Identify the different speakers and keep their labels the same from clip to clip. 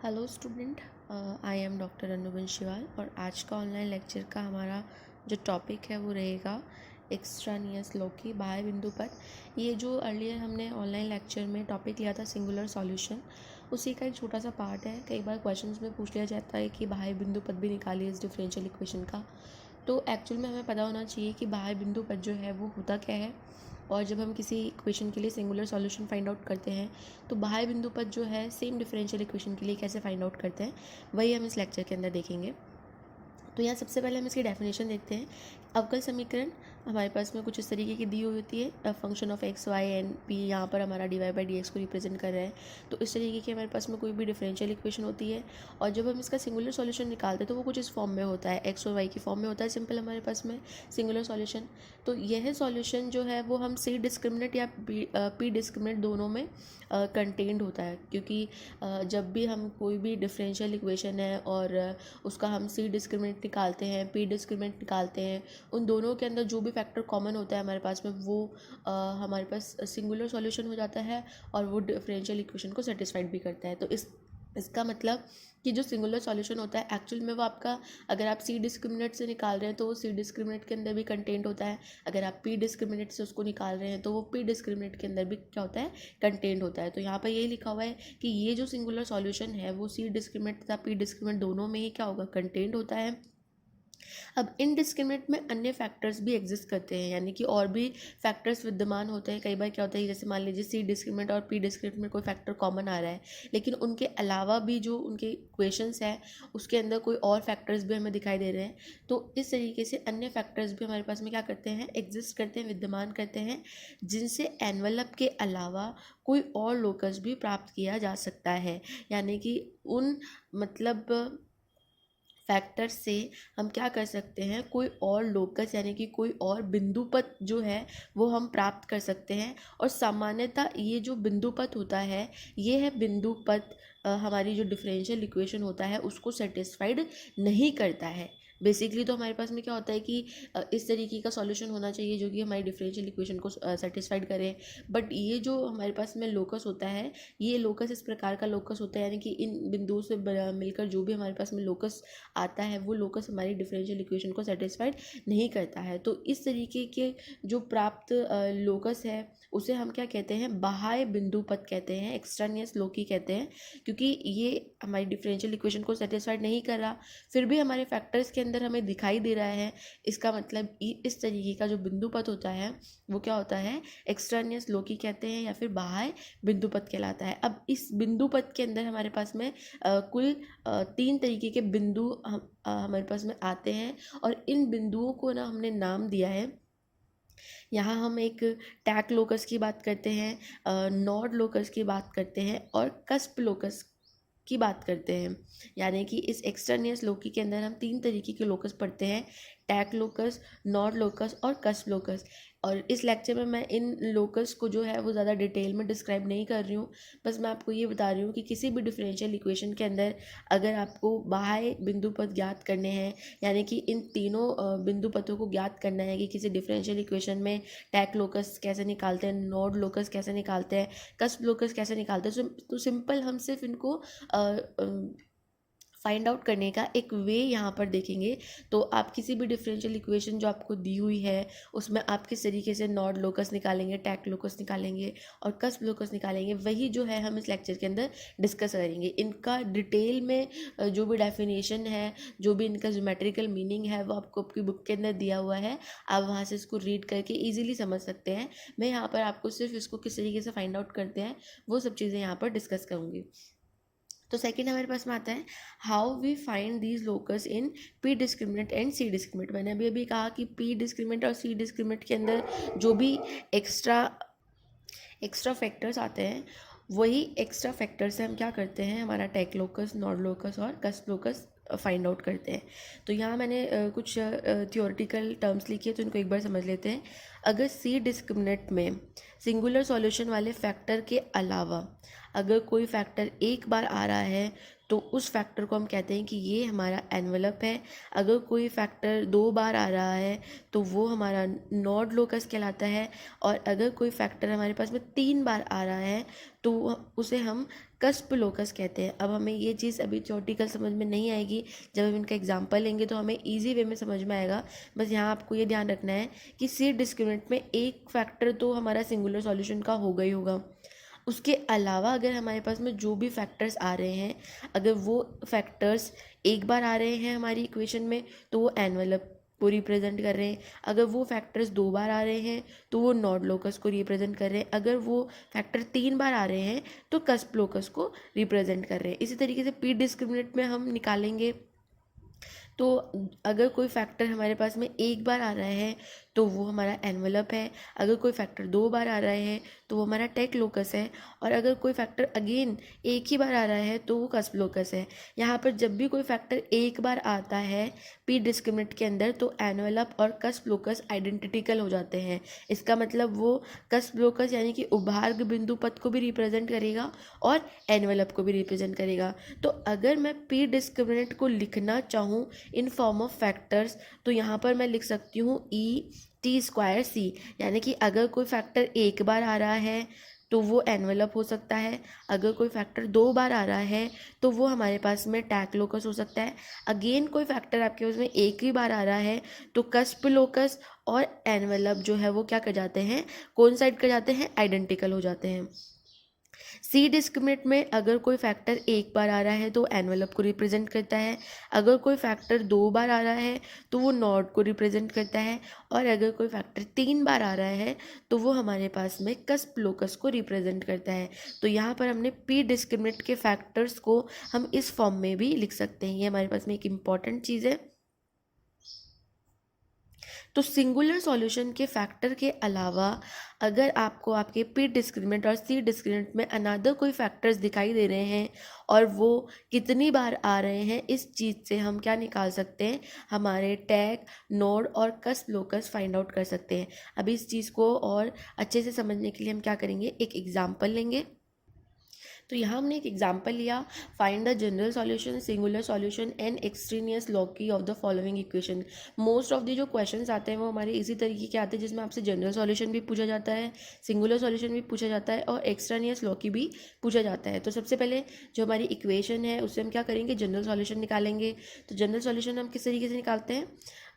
Speaker 1: Hello student, I am doctor Anu Banshiwal और आज का ऑनलाइन लेक्चर का हमारा जो टॉपिक है वो रहेगा एक्स्ट्रानियस लोकी बाह्य बिंदु पर। ये जो अर्लियर हमने ऑनलाइन लेक्चर में टॉपिक लिया था सिंगुलर सॉल्यूशन, उसी का एक छोटा सा पार्ट है। कई बार क्वेश्चंस में पूछ लिया जाता है कि बाह्य बिंदु पद भी निकालिए इस डिफरेंशियल इक्वेशन का। तो एक्चुअल में हमें पता होना चाहिए कि बाह्य बिंदु पद जो है वो होता क्या है, और जब हम किसी इक्वेशन के लिए सिंगुलर सॉल्यूशन फाइंड आउट करते हैं तो बाह्य बिंदु पद जो है सेम डिफरेंशियल इक्वेशन के लिए कैसे फाइंड आउट करते हैं, वही हम इस लेक्चर के अंदर देखेंगे। तो यहाँ सबसे पहले हम इसकी डेफिनेशन देखते हैं। अवकल समीकरण हमारे पास में कुछ इस तरीके की दी हुई होती है, function of x y and p, यहाँ पर हमारा d y by d x को रिप्रेजेंट कर रहे हैं। तो इस तरीके की हमारे पास में कोई भी डिफरेंशियल इक्वेशन होती है, और जब हम इसका सिंगुलर सॉल्यूशन निकालते हैं तो वो कुछ इस फॉर्म में होता है, एक्स और वाई की फॉर्म में होता है सिंपल हमारे पास में सिंगुलर सॉल्यूशन। तो यह सॉल्यूशन जो है वो हम सी डिस्क्रिमिनेट या पी डिस्क्रिमिनेट दोनों में कंटेंड होता है, क्योंकि जब भी हम कोई भी डिफरेंशियल इक्वेशन है और उसका हम सी डिस्क्रिमिनेंट निकालते हैं, पी डिस्क्रिमिनेंट निकालते हैं, उन दोनों के अंदर जो भी फैक्टर कॉमन होता है हमारे पास में वो हमारे पास सिंगुलर सॉल्यूशन हो जाता है और वो डिफरेंशियल इक्वेशन को सेटिस्फाइड भी करता है। तो इसका मतलब कि जो सिंगुलर सॉल्यूशन होता है एक्चुअल में वो आपका, अगर आप सी डिस्क्रिमिनेंट से निकाल रहे हैं तो वो सी डिस्क्रिमिनेंट के अंदर भी कंटेंट होता है, अगर आप पी डिस्क्रिमिनेंट से उसको निकाल रहे हैं तो वो पी डिस्क्रिमिनेंट के अंदर भी क्या होता है, कंटेंट होता है। तो यहाँ पर यही लिखा हुआ है कि ये जो सिंगुलर सॉल्यूशन है वो सी डिस्क्रिमिनेंट तथा पी डिस्क्रिमिनेंट दोनों में ही क्या होगा, कंटेंट होता है। अब इनडिस्क्रिमिनेट में अन्य फैक्टर्स भी एग्जिस्ट करते हैं, यानी कि और भी फैक्टर्स विद्यमान होते हैं। कई बार क्या होता है, जैसे मान लीजिए सी डिस्क्रिमिनेट और पी डिस्क्रिमिनेट में कोई फैक्टर कॉमन आ रहा है, लेकिन उनके अलावा भी जो उनके इक्वेशंस है उसके अंदर कोई और फैक्टर्स भी हमें दिखाई दे रहे हैं। तो इस तरीके से अन्य फैक्टर्स भी हमारे पास में क्या करते हैं, एग्जिस्ट करते हैं, विद्यमान करते हैं, जिनसे एनवलप के अलावा कोई और लोकस भी प्राप्त किया जा सकता है। यानी कि उन मतलब फैक्टर से हम क्या कर सकते हैं, कोई और लोकस यानी कि कोई और बिंदुपथ जो है वो हम प्राप्त कर सकते हैं। और सामान्यतः ये जो बिंदुपथ होता है, ये है बिंदुपथ हमारी जो डिफरेंशियल इक्वेशन होता है उसको सेटिस्फाइड नहीं करता है। बेसिकली तो हमारे पास में क्या होता है कि इस तरीके का सॉल्यूशन होना चाहिए जो कि हमारी डिफरेंशियल इक्वेशन को सेटिस्फाइड करे, बट ये जो हमारे पास में लोकस होता है, ये लोकस इस प्रकार का लोकस होता है, यानी कि इन बिंदुओं से मिलकर जो भी हमारे पास में लोकस आता है वो लोकस हमारी डिफरेंशियल इक्वेशन को सेटिस्फाइड नहीं करता है। तो इस तरीके के जो प्राप्त लोकस है उसे हम क्या कहते हैं, बाह्य बिंदु पद कहते हैं, एक्सट्रानियस लोकी कहते हैं, क्योंकि ये हमारी डिफरेंशियल इक्वेशन को सेटिस्फाइड नहीं कर रहा, फिर भी हमारे फैक्टर्स के अंदर हमें दिखाई दे रहा है। इसका मतलब इस तरीके का जो बिंदु पद होता है वो क्या होता है, एक्सट्रानियस लोकी कहते हैं या फिर बाह्य बिंदु पद कहलाता है। अब इस बिंदु पद के अंदर हमारे पास में कुल 3 तरीके के बिंदु हमारे पास में आते हैं, और इन बिंदुओं को ना हमने नाम दिया है। यहाँ हम एक टैक लोकस की बात करते हैं, नॉड लोकस की बात करते हैं और कस्प लोकस की बात करते हैं। यानी कि इस एक्सटर्नियस लोकी के अंदर हम 3 तरीके के लोकस पढ़ते हैं, टैक लोकस, नॉड लोकस और कस्प लोकस। और इस लेक्चर में मैं इन लोकस को जो है वो ज़्यादा डिटेल में डिस्क्राइब नहीं कर रही हूँ, बस मैं आपको ये बता रही हूँ कि किसी भी डिफरेंशियल इक्वेशन के अंदर अगर आपको बाह्य बिंदु पद ज्ञात करने हैं, यानी कि इन तीनों बिंदु पदों को ज्ञात करना है कि किसी डिफरेंशियल इक्वेशन में टैक लोकस कैसे निकालते हैं, नोड लोकस कैसे निकालते हैं, कस्प लोकस कैसे निकालते हैं। तो सिंपल हम सिर्फ इनको फाइंड आउट करने का एक वे यहाँ पर देखेंगे। तो आप किसी भी डिफरेंशियल इक्वेशन जो आपको दी हुई है उसमें आप किस तरीके से नॉड लोकस निकालेंगे, टैक लोकस निकालेंगे और कस्प लोकस निकालेंगे, वही जो है हम इस लेक्चर के अंदर डिस्कस करेंगे। इनका डिटेल में जो भी डेफिनेशन है, जो भी इनका ज्योमेट्रिकल मीनिंग है वो आपको आपकी बुक के अंदर दिया हुआ है, आप वहाँ से इसको रीड करके ईजिली समझ सकते हैं। मैं यहाँ पर आपको सिर्फ इसको किस तरीके से फाइंड आउट करते हैं वो सब चीज़ें यहाँ पर डिस्कस करूँगी। तो सेकंड हमारे पास में आता है how we find these locus in p discriminant and c discriminant. मैंने अभी कहा कि पी डिस्क्रिमिनेंट और सी डिस्क्रिमिनेंट के अंदर जो भी एक्स्ट्रा फैक्टर्स आते हैं, वही एक्स्ट्रा फैक्टर से हम क्या करते हैं, हमारा टैक लोकस, नॉड लोकस और कस्प लोकस फाइंड आउट करते हैं। तो यहाँ मैंने कुछ थियोरेटिकल टर्म्स लिखी है, तो इनको एक बार समझ लेते हैं। अगर सी डिस्क्रिमिनेंट में सिंगुलर सॉल्यूशन वाले फैक्टर के अलावा अगर कोई फैक्टर एक बार आ रहा है तो उस फैक्टर को हम कहते हैं कि ये हमारा एनवेलप है। अगर कोई फैक्टर 2 बार आ रहा है तो वो हमारा नॉड लोकस कहलाता है, और अगर कोई फैक्टर हमारे पास में 3 बार आ रहा है तो उसे हम कस्प लोकस कहते हैं। अब हमें ये चीज़ अभी थ्योरेटिकल समझ में नहीं आएगी, जब हम इनका एग्जांपल लेंगे तो हमें इजी वे में समझ में आएगा। बस यहाँ आपको ये ध्यान रखना है कि सी डिस्क्रिमिनेंट में एक फैक्टर तो हमारा सिंगुलर सॉल्यूशन का होगा ही होगा। उसके अलावा अगर हमारे पास में जो भी फैक्टर्स आ रहे हैं, अगर वो फैक्टर्स एक बार आ रहे हैं हमारी इक्वेशन में तो वो एनवेलप को रिप्रेजेंट कर रहे हैं। अगर वो फैक्टर्स 2 बार आ रहे हैं तो वो नॉड लोकस को रिप्रेजेंट कर रहे हैं। अगर वो फैक्टर 3 बार आ रहे हैं तो कस्प लोकस को रिप्रेजेंट कर रहे हैं। इसी तरीके से पी डिस्क्रिमिनेंट में हम निकालेंगे, तो अगर कोई फैक्टर हमारे पास में एक बार आ रहा है तो वो हमारा एनवेलप है। अगर कोई फैक्टर 2 बार आ रहा है तो वो हमारा टेक लोकस है। और अगर कोई फैक्टर अगेन एक ही बार आ रहा है तो वो कस्प लोकस है। यहाँ पर जब भी कोई फैक्टर एक बार आता है पी डिस्क्रिमिनेंट के अंदर तो एनवेलप और कस्प लोकस आइडेंटिकल हो जाते हैं। इसका मतलब वो कस्प लोकस यानी कि उभार्ग बिंदु पथ को भी रिप्रेजेंट करेगा और एनवेलप को भी रिप्रेजेंट करेगा। तो अगर मैं पी डिस्क्रिमिनेंट को लिखना चाहूँ इन फॉर्म ऑफ फैक्टर्स तो यहाँ पर मैं लिख सकती हूँ E_T²C, यानी कि अगर कोई फैक्टर एक बार आ रहा है तो वो एनवेलप हो सकता है। अगर कोई फैक्टर 2 बार आ रहा है तो वो हमारे पास में टैक लोकस हो सकता है। अगेन कोई फैक्टर आपके पास में एक ही बार आ रहा है तो कस्प लोकस और एनवेलप जो है वो क्या कर जाते हैं, कोइंसाइड कर जाते हैं, आइडेंटिकल हो जाते हैं। सी डिस्क्रिमिनेंट में अगर कोई फैक्टर एक बार आ रहा है तो एनवेलप को रिप्रेजेंट करता है। अगर कोई फैक्टर 2 बार आ रहा है तो वो नॉड को रिप्रेजेंट करता है। और अगर कोई फैक्टर 3 बार आ रहा है तो वो हमारे पास में कस्प लोकस को रिप्रेजेंट करता है। तो यहाँ पर हमने पी डिस्क्रिमिनेंट के फैक्टर्स को हम इस फॉर्म में भी लिख सकते हैं। ये हमारे पास में एक इम्पॉर्टेंट चीज़ है। तो सिंगुलर सॉल्यूशन के फैक्टर के अलावा अगर आपको आपके पी डिस्क्रिमिनेंट और सी डिस्क्रिमिनेंट में अनदर कोई फैक्टर्स दिखाई दे रहे हैं और वो कितनी बार आ रहे हैं, इस चीज़ से हम क्या निकाल सकते हैं, हमारे टैग, नोड और कस्प लोकस फाइंड आउट कर सकते हैं। अभी इस चीज़ को और अच्छे से समझने के लिए हम क्या करेंगे, एक एग्जाम्पल लेंगे। तो यहाँ हमने एक एग्जाम्पल लिया, find the general solution, singular solution and extraneous loci of the following equation. Most of the जो क्वेश्चंस आते हैं वो हमारे इसी तरीके के आते हैं जिसमें आपसे जनरल सॉल्यूशन भी पूछा जाता है, सिंगुलर सॉल्यूशन भी पूछा जाता है और एक्सट्रेनियस लॉकी भी पूछा जाता है। तो सबसे पहले जो हमारी इक्वेशन है उससे हम क्या करेंगे, जनरल सॉल्यूशन निकालेंगे। तो जनरल सॉल्यूशन हम किस तरीके से निकालते हैं,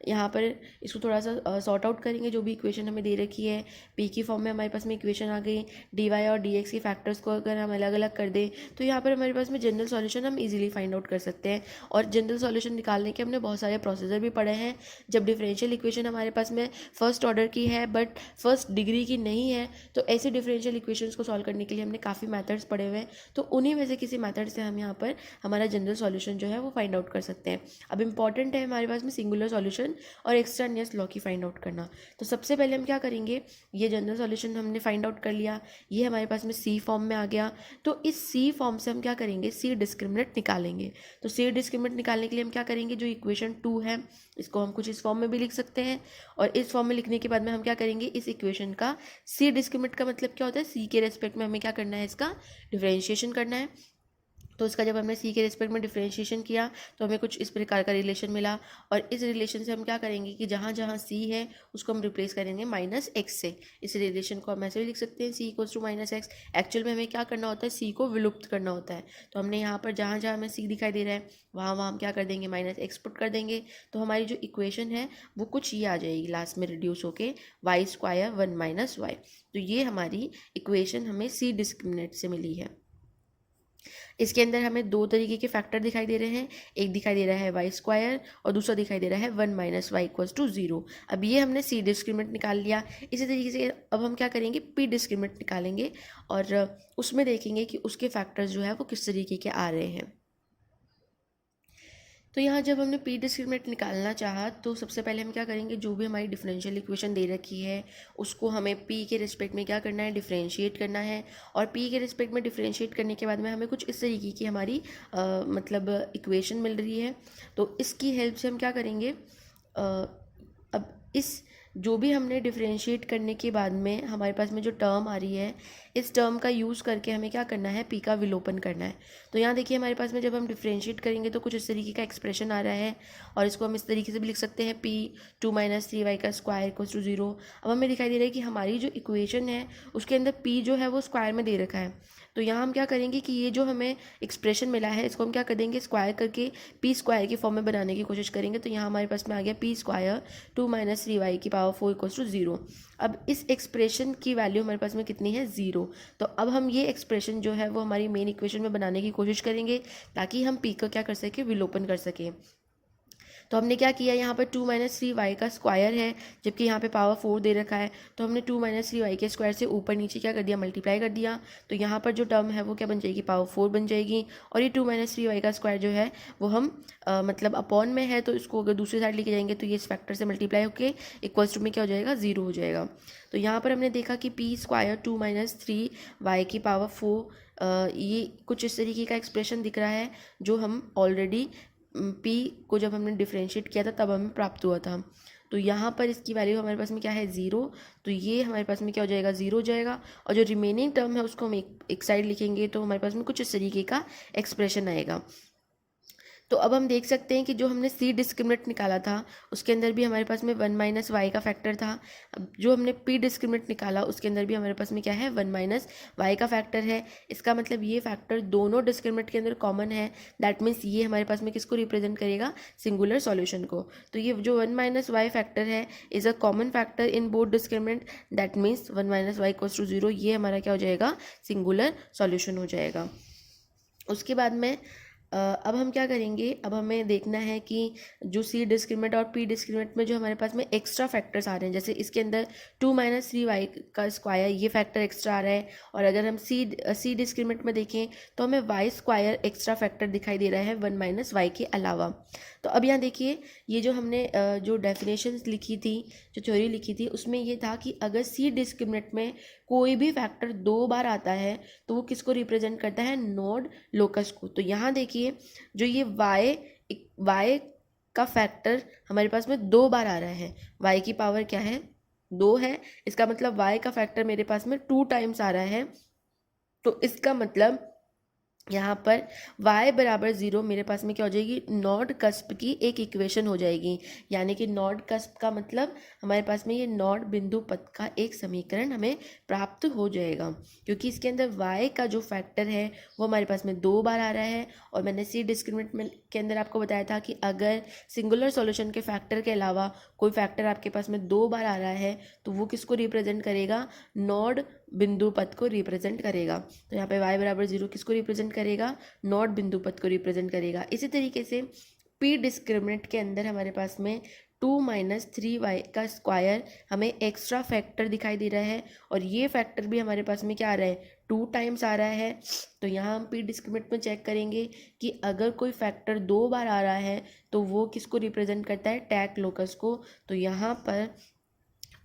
Speaker 1: यहाँ पर इसको थोड़ा सा सॉर्ट आउट करेंगे। जो भी इक्वेशन हमें दे रखी है पी की फॉर्म में हमारे पास में इक्वेशन आ गई, डी वाई और डी एक्स के फैक्टर्स को अगर हम अलग अलग कर दें तो यहाँ पर हमारे पास में जनरल सॉल्यूशन हम इजीली फाइंड आउट कर सकते हैं। और जनरल सॉल्यूशन निकालने के हमने बहुत सारे प्रोसीजर भी पढ़े हैं। जब डिफरेंशियल इक्वेशन हमारे पास में फर्स्ट ऑर्डर की है बट फर्स्ट डिग्री की नहीं है तो ऐसे डिफरेंशियल इक्वेशंस को सॉल्व करने के लिए हमने काफ़ी मेथड्स पढ़े हुए हैं। तो उन्हीं में से किसी मेथड से हम यहाँ पर हमारा जनरल सॉल्यूशन जो है वो फाइंड आउट कर सकते हैं। अब इंपॉर्टेंट है हमारे पास में सिंगुलर सॉल्यूशन और एक्सट्रेनियस लॉकी फाइंड आउट करना। तो सबसे पहले हम क्या करेंगे, ये जनरल सॉल्यूशन हमने फाइंड आउट कर लिया, ये हमारे पास में सी फॉर्म में आ गया। तो इस सी फॉर्म से हम क्या करेंगे, सी डिस्क्रिमिनेंट निकालेंगे। तो सी डिस्क्रिमिनेंट निकालने के लिए हम क्या करेंगे, जो इक्वेशन 2 है इसको हम कुछ इस फॉर्म में भी लिख सकते हैं। और इस फॉर्म में लिखने के बाद में हम क्या करेंगे, इस इक्वेशन का सी डिस्क्रिमिनेंट का मतलब क्या होता है, सी के रेस्पेक्ट में हमें क्या करना है, इसका डिफरेंशिएशन करना है। तो इसका जब हमने सी के रिस्पेक्ट में डिफरेंशिएशन किया तो हमें कुछ इस प्रकार का रिलेशन मिला। और इस रिलेशन से हम क्या करेंगे कि जहाँ जहाँ सी है उसको हम रिप्लेस करेंगे माइनस एक्स से। इस रिलेशन को हम ऐसे भी लिख सकते हैं, C equals to minus X. Actual में हमें क्या करना होता है, सी को विलुप्त करना होता है। तो हमने यहाँ पर जहाँ जहाँ हमें सी दिखाई दे रहा है वहाँ वहाँ हम क्या कर देंगे, माइनस एक्स पुट कर देंगे। तो हमारी जो इक्वेशन है वो कुछ ये आ जाएगी लास्ट में रिड्यूस होके y² 1 - y। तो ये हमारी इक्वेशन हमें सी डिस्क्रिमिनेंट से मिली है। इसके अंदर हमें 2 तरीके के फैक्टर दिखाई दे रहे हैं, एक दिखाई दे रहा है y² और दूसरा दिखाई दे रहा है 1 - y = 0। अब ये हमने सी डिस्क्रिमिनेंट निकाल लिया। इसी तरीके से अब हम क्या करेंगे, पी डिस्क्रिमिनेंट निकालेंगे और उसमें देखेंगे कि उसके फैक्टर्स जो है वो किस तरीके के आ रहे हैं। तो यहाँ जब हमने पी डिस्क्रिमिनेंट निकालना चाहा तो सबसे पहले हम क्या करेंगे, जो भी हमारी डिफरेंशियल इक्वेशन दे रखी है उसको हमें पी के रिस्पेक्ट में क्या करना है, डिफरेंशिएट करना है। और पी के रिस्पेक्ट में डिफरेंशिएट करने के बाद में हमें कुछ इस तरीके की हमारी मतलब इक्वेशन मिल रही है। तो इसकी हेल्प से हम क्या करेंगे, अब इस जो भी हमने डिफरेंशिएट करने के बाद में हमारे पास में जो टर्म आ रही है, इस टर्म का यूज़ करके हमें क्या करना है, पी का विलोपन करना है। तो यहाँ देखिए हमारे पास में जब हम डिफरेंशिएट करेंगे तो कुछ इस तरीके का एक्सप्रेशन आ रहा है, और इसको हम इस तरीके से भी लिख सकते हैं, पी 2 - 3y का स्क्वायर इक्वल्स टू 0। अब हमें दिखाई दे रहा है कि हमारी जो इक्वेशन है उसके अंदर पी जो है वो स्क्वायर में दे रखा है। तो यहाँ हम क्या करेंगे कि ये जो हमें एक्सप्रेशन मिला है इसको हम क्या कर देंगे, स्क्वायर करके पी स्क्वायर की फॉर्म में बनाने की कोशिश करेंगे। तो यहाँ हमारे पास में आ गया पी स्क्वायर 2 - 3y की पावर 4 इक्वल्स टू 0। अब इस एक्सप्रेशन की वैल्यू हमारे पास में कितनी है, 0। तो अब हम ये एक्सप्रेशन जो है वो हमारी मेन इक्वेशन में बनाने की कोशिश करेंगे ताकि हम पी का क्या कर सकें, विलोपन कर सकें। तो हमने क्या किया, यहाँ पर 2 - 3y का स्क्वायर है, जबकि यहाँ पे पावर 4 दे रखा है। तो हमने 2 - 3y के स्क्वायर से ऊपर नीचे क्या कर दिया, मल्टीप्लाई कर दिया। तो यहाँ पर जो टर्म है वो क्या बन जाएगी, पावर 4 बन जाएगी। और ये 2 - 3y का स्क्वायर जो है वो हम मतलब अपॉन में है, तो इसको अगर दूसरी साइड लेके जाएंगे तो ये इस फैक्टर से मल्टीप्लाई होकर इक्वल्स टू में क्या हो जाएगा, 0 हो जाएगा। तो यहाँ पर हमने देखा कि पी स्क्वायर 2 - 3y की पावर 4 ये कुछ इस तरीके का एक्सप्रेशन दिख रहा है, जो हम ऑलरेडी पी को जब हमने डिफ्रेंशिएट किया था तब हमें प्राप्त हुआ था। तो यहाँ पर इसकी वैल्यू हमारे पास में क्या है, 0। तो ये हमारे पास में क्या हो जाएगा, 0 हो जाएगा। और जो रिमेनिंग टर्म है उसको हम एक साइड लिखेंगे, तो हमारे पास में कुछ इस तरीके का एक्सप्रेशन आएगा। तो अब हम देख सकते हैं कि जो हमने सी डिस्क्रिमिनेंट निकाला था उसके अंदर भी हमारे पास में 1 - y का फैक्टर था। अब जो हमने पी डिस्क्रिमिनेंट निकाला उसके अंदर भी हमारे पास में क्या है, 1 - y का फैक्टर है। इसका मतलब ये फैक्टर दोनों डिस्क्रिमिनेंट के अंदर कॉमन है। दैट मीन्स ये हमारे पास में किसको रिप्रेजेंट करेगा, सिंगुलर सॉल्यूशन को। तो ये जो 1 - y फैक्टर है is a common factor in both discriminant. That means 1 - y equals to 0, ये हमारा क्या हो जाएगा, सिंगुलर सॉल्यूशन हो जाएगा। उसके बाद में अब हम क्या करेंगे, अब हमें देखना है कि जो सी डिस्क्रिमिनेंट और पी डिस्क्रिमिनेंट में जो हमारे पास में एक्स्ट्रा फैक्टर्स आ रहे हैं, जैसे इसके अंदर 2 - 3y का स्क्वायर ये फैक्टर एक्स्ट्रा आ रहा है। और अगर हम सी डिस्क्रिमिनेंट में देखें तो हमें y स्क्वायर एक्स्ट्रा फैक्टर दिखाई दे रहा है 1 - y के अलावा। तो अब यहाँ देखिए, ये जो हमने जो डेफिनेशंस लिखी थी, जो थ्योरी लिखी थी, उसमें ये था कि अगर सी डिस्क्रिमिनेंट में कोई भी फैक्टर 2 बार आता है तो वो किसको रिप्रेजेंट करता है, नोड लोकस को। तो यहाँ देखिए जो ये y का फैक्टर हमारे पास में 2 बार आ रहा है, y की पावर क्या है, 2 है। इसका मतलब y का फैक्टर मेरे पास में 2 टाइम्स आ रहा है। तो इसका मतलब यहाँ पर y बराबर 0 मेरे पास में क्या हो जाएगी, नॉड कस्प की एक इक्वेशन हो जाएगी। यानी कि नॉड कस्प का मतलब हमारे पास में ये नॉड बिंदु पथ का एक समीकरण हमें प्राप्त हो जाएगा, क्योंकि इसके अंदर y का जो फैक्टर है वो हमारे पास में 2 बार आ रहा है। और मैंने सी डिस्क्रिमिनेंट में के अंदर आपको बताया था कि अगर सिंगुलर सॉल्यूशन के फैक्टर के अलावा कोई फैक्टर आपके पास में 2 बार आ रहा है तो वो किसको रिप्रेजेंट करेगा, नॉड बिंदु पथ को रिप्रेजेंट करेगा। तो यहाँ पे y बराबर 0 किसको रिप्रेजेंट करेगा, नॉट बिंदु पथ को रिप्रेजेंट करेगा। इसी तरीके से पी डिस्क्रिमिनेंट के अंदर हमारे पास में 2 - 3y का स्क्वायर हमें एक्स्ट्रा फैक्टर दिखाई दे रहा है, और ये फैक्टर भी हमारे पास में क्या आ रहा है, 2 टाइम्स आ रहा है। तो यहाँ हम पी डिस्क्रिमिनेंट में चेक करेंगे कि अगर कोई फैक्टर 2 बार आ रहा है तो वो किसको रिप्रेजेंट करता है, टैक लोकस को। तो यहाँ पर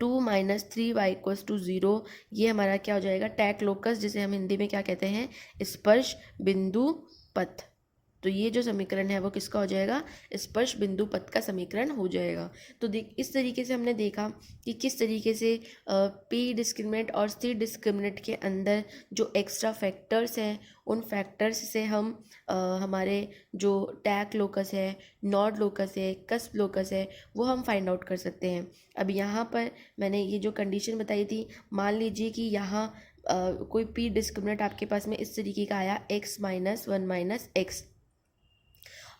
Speaker 1: 2 - 3y इक्वल्स टू 0, ये हमारा क्या हो जाएगा, टैक लोकस, जिसे हम हिंदी में क्या कहते हैं, स्पर्श बिंदु पथ। तो ये जो समीकरण है वो किसका हो जाएगा, स्पर्श बिंदु पथ का समीकरण हो जाएगा। तो इस तरीके से हमने देखा कि किस तरीके से पी डिस्क्रिमिनेंट और सी डिस्क्रिमिनेंट के अंदर जो एक्स्ट्रा फैक्टर्स हैं उन फैक्टर्स से हम हमारे जो टैक लोकस है, नॉड लोकस है, कस्प लोकस है, वो हम फाइंड आउट कर सकते हैं। अब यहाँ पर मैंने ये जो कंडीशन बताई थी, मान लीजिए कि यहाँ कोई पी डिस्क्रिमिनेंट आपके पास में इस तरीके का आया, x - 1 - x,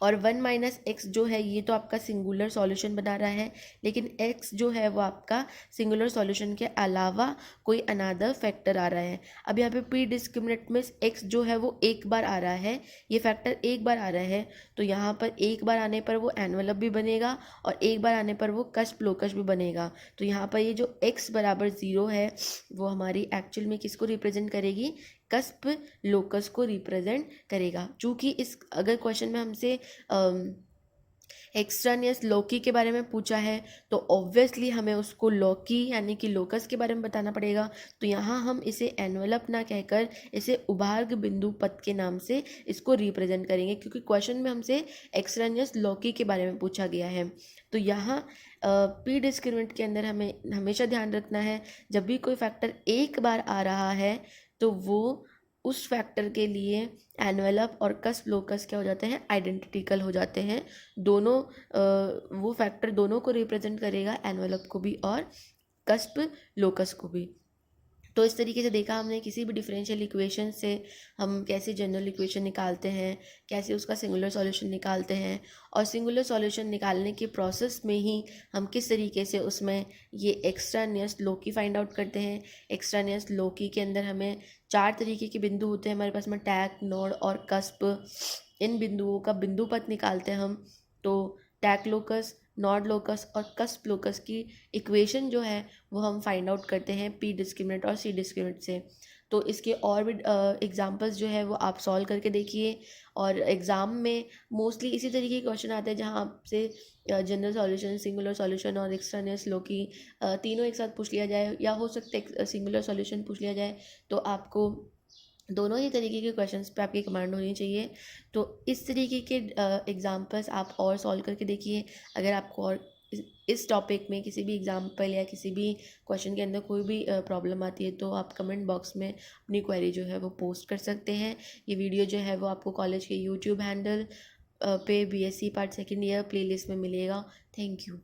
Speaker 1: और 1 - x जो है ये तो आपका सिंगुलर सॉल्यूशन बना रहा है, लेकिन x जो है वो आपका सिंगुलर सॉल्यूशन के अलावा कोई अनदर फैक्टर आ रहा है। अब यहाँ पे पी डिस्क्रिमिनेंट में x जो है वो एक बार आ रहा है, ये फैक्टर एक बार आ रहा है। तो यहाँ पर एक बार आने पर वो एनवलप भी बनेगा और एक बार आने पर वो कस्प लोकस भी बनेगा। तो यहाँ पर ये जो x बराबर 0 है वो हमारी एक्चुअल में किसको रिप्रेजेंट करेगी, कस्प लोकस को रिप्रेजेंट करेगा। चूँकि इस अगर क्वेश्चन में हमसे एक्स्ट्रानियस लौकी के बारे में पूछा है तो ऑब्वियसली हमें उसको लौकी यानी कि लोकस के बारे में बताना पड़ेगा। तो यहाँ हम इसे एनवेलप ना कहकर इसे उभार्ग बिंदु पथ के नाम से इसको रिप्रेजेंट करेंगे, क्योंकि क्वेश्चन में हमसे एक्स्ट्रानियस लौकी के बारे में पूछा गया है। तो यहाँ पी डिस्क्रिमिनेंट के अंदर हमें हमेशा ध्यान रखना है, जब भी कोई फैक्टर एक बार आ रहा है तो वो उस फैक्टर के लिए एनवेलप और कस्प लोकस क्या हो जाते हैं, आइडेंटिकल हो जाते हैं। दोनों वो फैक्टर दोनों को रिप्रेजेंट करेगा, एनवेलप को भी और कस्प लोकस को भी। तो इस तरीके से देखा हमने किसी भी डिफरेंशियल इक्वेशन से हम कैसे जनरल इक्वेशन निकालते हैं, कैसे उसका सिंगुलर सॉल्यूशन निकालते हैं, और सिंगुलर सॉल्यूशन निकालने के प्रोसेस में ही हम किस तरीके से उसमें ये एक्स्ट्रानियस लौकी फाइंड आउट करते हैं। एक्स्ट्रानियस लौकी के अंदर हमें 4 तरीके के बिंदु होते हैं हमारे पास में, टैक, नोड और कस्प। इन बिंदुओं का बिंदु पथ निकालते हैं हम। तो टैक लोकस, नॉड लोकस और कस्प लोकस की इक्वेशन जो है वो हम फाइंड आउट करते हैं पी डिस्क्रिमिनेंट और सी डिस्क्रिमिनेंट से। तो इसके और भी एग्जांपल्स जो है वो आप सॉल्व करके देखिए, और एग्ज़ाम में मोस्टली इसी तरीके के क्वेश्चन आते हैं जहाँ आपसे जनरल सॉल्यूशन, सिंगुलर सॉल्यूशन और एक्स्ट्रानियस लौकी तीनों एक साथ पूछ लिया जाए, या हो सकता है सिंगुलर सॉल्यूशन पूछ लिया जाए। तो आपको दोनों ही तरीके के क्वेश्चंस पे आपकी कमांड होनी चाहिए। तो इस तरीके के एग्जांपल्स आप और सॉल्व करके देखिए। अगर आपको और इस टॉपिक में किसी भी एग्जांपल या किसी भी क्वेश्चन के अंदर कोई भी प्रॉब्लम आती है तो आप कमेंट बॉक्स में अपनी क्वेरी जो है वो पोस्ट कर सकते हैं। ये वीडियो जो है वो आपको कॉलेज के यूट्यूब हैंडल पे BSc part second year playlist में मिलेगा। Thank you.